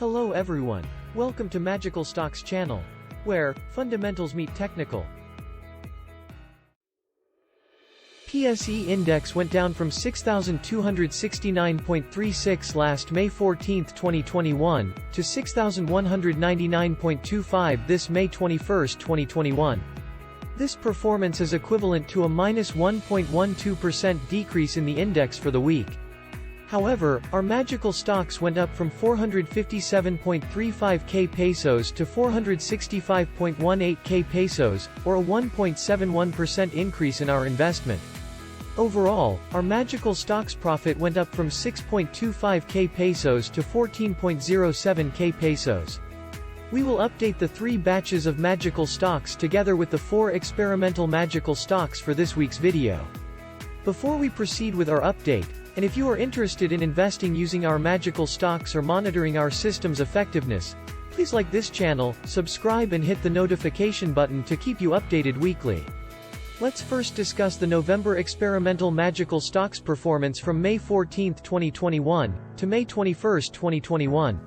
Hello everyone. Welcome to Magical Stocks channel, where fundamentals meet technical. PSE index went down from 6,269.36 last May 14, 2021, to 6,199.25 this May 21, 2021. This performance is equivalent to a minus 1.12% decrease in the index for the week. However, our magical stocks went up from 457.35k pesos to 465.18k pesos, or a 1.71% increase in our investment. Overall, our magical stocks profit went up from 6.25k pesos to 14.07k pesos. We will update the 3 batches of magical stocks together with the 4 experimental magical stocks for this week's video. Before we proceed with our update, and if you are interested in investing using our magical stocks or monitoring our system's effectiveness, please like this channel, subscribe and hit the notification button to keep you updated weekly. Let's first discuss the November experimental magical stocks performance from May 14, 2021, to May 21, 2021.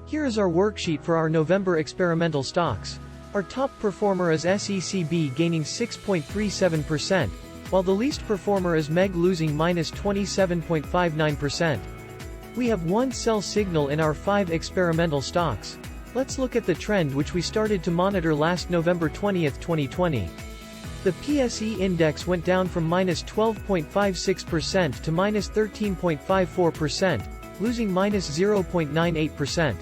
Here is our worksheet for our November experimental stocks. Our top performer is SECB gaining 6.37%. While the least performer is MEG losing minus 27.59%. We have one sell signal in our 5 experimental stocks. Let's look at the trend which we started to monitor last November 20, 2020. The PSE index went down from minus 12.56% to minus 13.54%, losing minus 0.98%.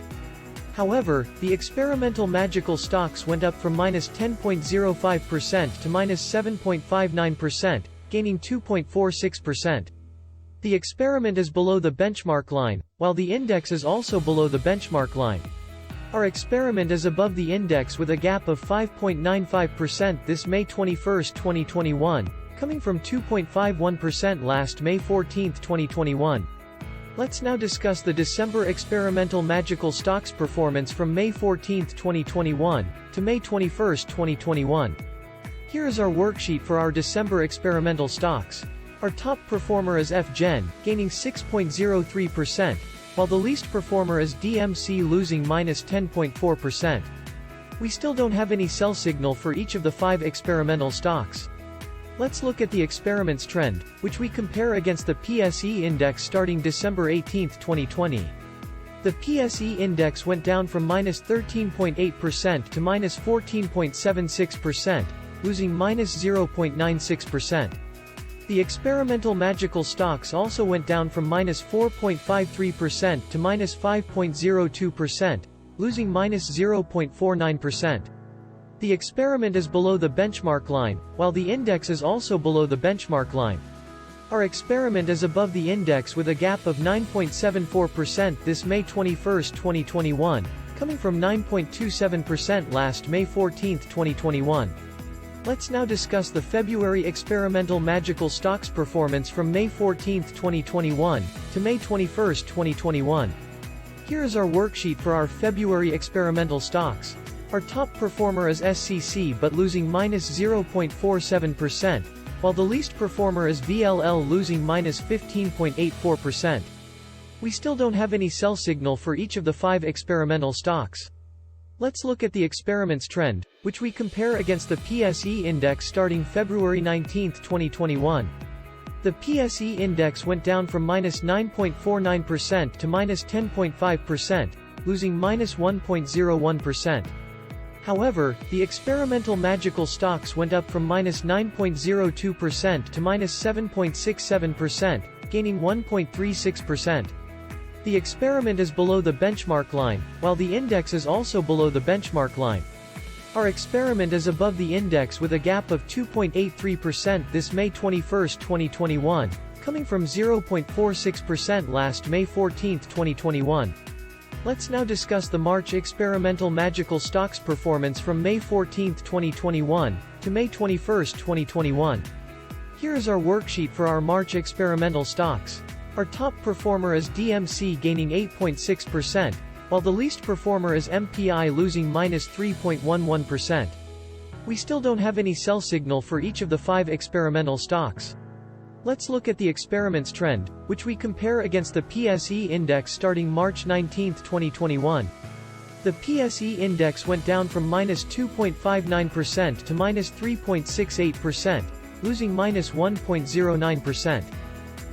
However, the experimental magical stocks went up from minus 10.05% to minus 7.59%, gaining 2.46%. The experiment is below the benchmark line, while the index is also below the benchmark line. Our experiment is above the index with a gap of 5.95% this May 21, 2021, coming from 2.51% last May 14, 2021. Let's now discuss the December experimental magical stocks performance from May 14, 2021, to May 21, 2021. Here is our worksheet for our December experimental stocks. Our top performer is FGen, gaining 6.03%, while the least performer is DMC losing minus 10.4%. We still don't have any sell signal for each of the 5 experimental stocks. Let's look at the experiment's trend, which we compare against the PSE index starting December 18, 2020. The PSE index went down from minus 13.8% to minus 14.76%, losing minus 0.96%. The experimental magical stocks also went down from minus 4.53% to minus 5.02%, losing minus 0.49%. The experiment is below the benchmark line, while the index is also below the benchmark line. Our experiment is above the index with a gap of 9.74% this May 21, 2021, coming from 9.27% last May 14, 2021. Let's now discuss the February experimental magical stocks performance from May 14, 2021, to May 21, 2021. Here is our worksheet for our February experimental stocks. Our top performer is SCC but losing minus 0.47%, while the least performer is VLL losing minus 15.84%. We still don't have any sell signal for each of the 5 experimental stocks. Let's look at the experiment's trend, which we compare against the PSE index starting February 19, 2021. The PSE index went down from minus 9.49% to minus 10.5%, losing minus 1.01%. However, the experimental magical stocks went up from minus 9.02% to minus 7.67%, gaining 1.36%. The experiment is below the benchmark line, while the index is also below the benchmark line. Our experiment is above the index with a gap of 2.83% this May 21, 2021, coming from 0.46% last May 14, 2021. Let's now discuss the March experimental magical stocks performance from May 14, 2021, to May 21, 2021. Here is our worksheet for our March experimental stocks. Our top performer is DMC gaining 8.6%, while the least performer is MPI losing minus 3.11%. We still don't have any sell signal for each of the 5 experimental stocks. Let's look at the experiments trend, which we compare against the PSE index starting March 19, 2021. The PSE index went down from -2.59% to -3.68%, losing -1.09%.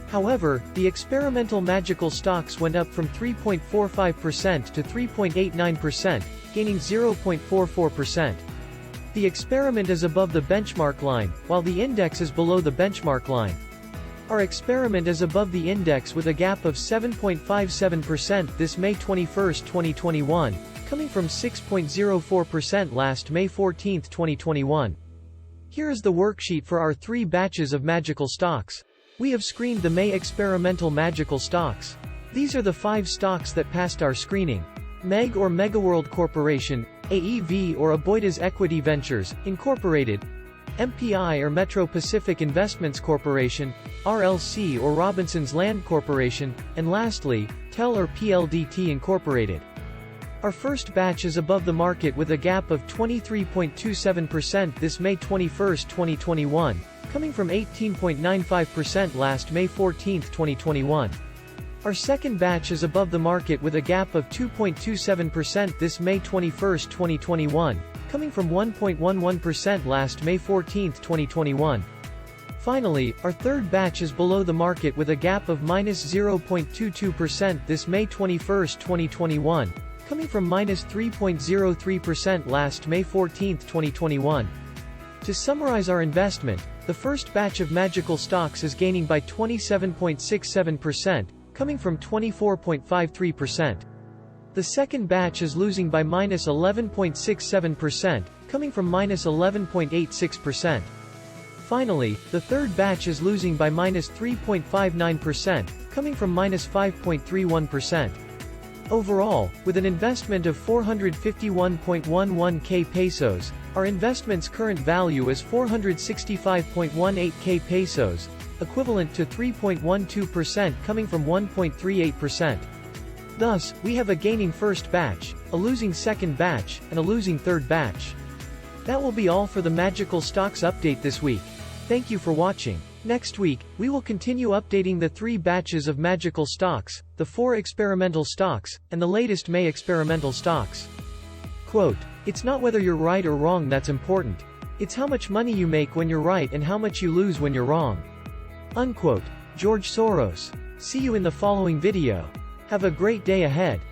However, the experimental magical stocks went up from 3.45% to 3.89%, gaining 0.44%. The experiment is above the benchmark line, while the index is below the benchmark line. Our experiment is above the index with a gap of 7.57% this May 21, 2021, coming from 6.04% last May 14, 2021. Here is the worksheet for our 3 batches of magical stocks. We have screened the May experimental magical stocks. These are the 5 stocks that passed our screening. MEG or Megaworld Corporation, AEV or Aboitiz Equity Ventures, Incorporated, MPI or Metro Pacific Investments Corporation, RLC or Robinson's Land Corporation, and lastly, TEL or PLDT Incorporated. Our first batch is above the market with a gap of 23.27% this May 21, 2021, coming from 18.95% last May 14, 2021. Our second batch is above the market with a gap of 2.27% this May 21, 2021, coming from 1.11% last May 14, 2021. Finally, our third batch is below the market with a gap of -0.22% this May 21, 2021, coming from -3.03% last May 14, 2021. To summarize our investment, the first batch of magical stocks is gaining by 27.67%, coming from 24.53%. The second batch is losing by -11.67%, coming from -11.86%. Finally, the third batch is losing by -3.59%, coming from -5.31%. Overall, with an investment of 451.11 K pesos, our investment's current value is 465.18 K pesos, equivalent to 3.12% coming from 1.38%. Thus, we have a gaining first batch, a losing second batch, and a losing third batch. That will be all for the Magical Stocks update this week. Thank you for watching. Next week, we will continue updating the 3 batches of magical stocks, the 4 experimental stocks, and the latest May experimental stocks. Quote, "It's not whether you're right or wrong that's important. It's how much money you make when you're right and how much you lose when you're wrong." Unquote. George Soros. See you in the following video. Have a great day ahead.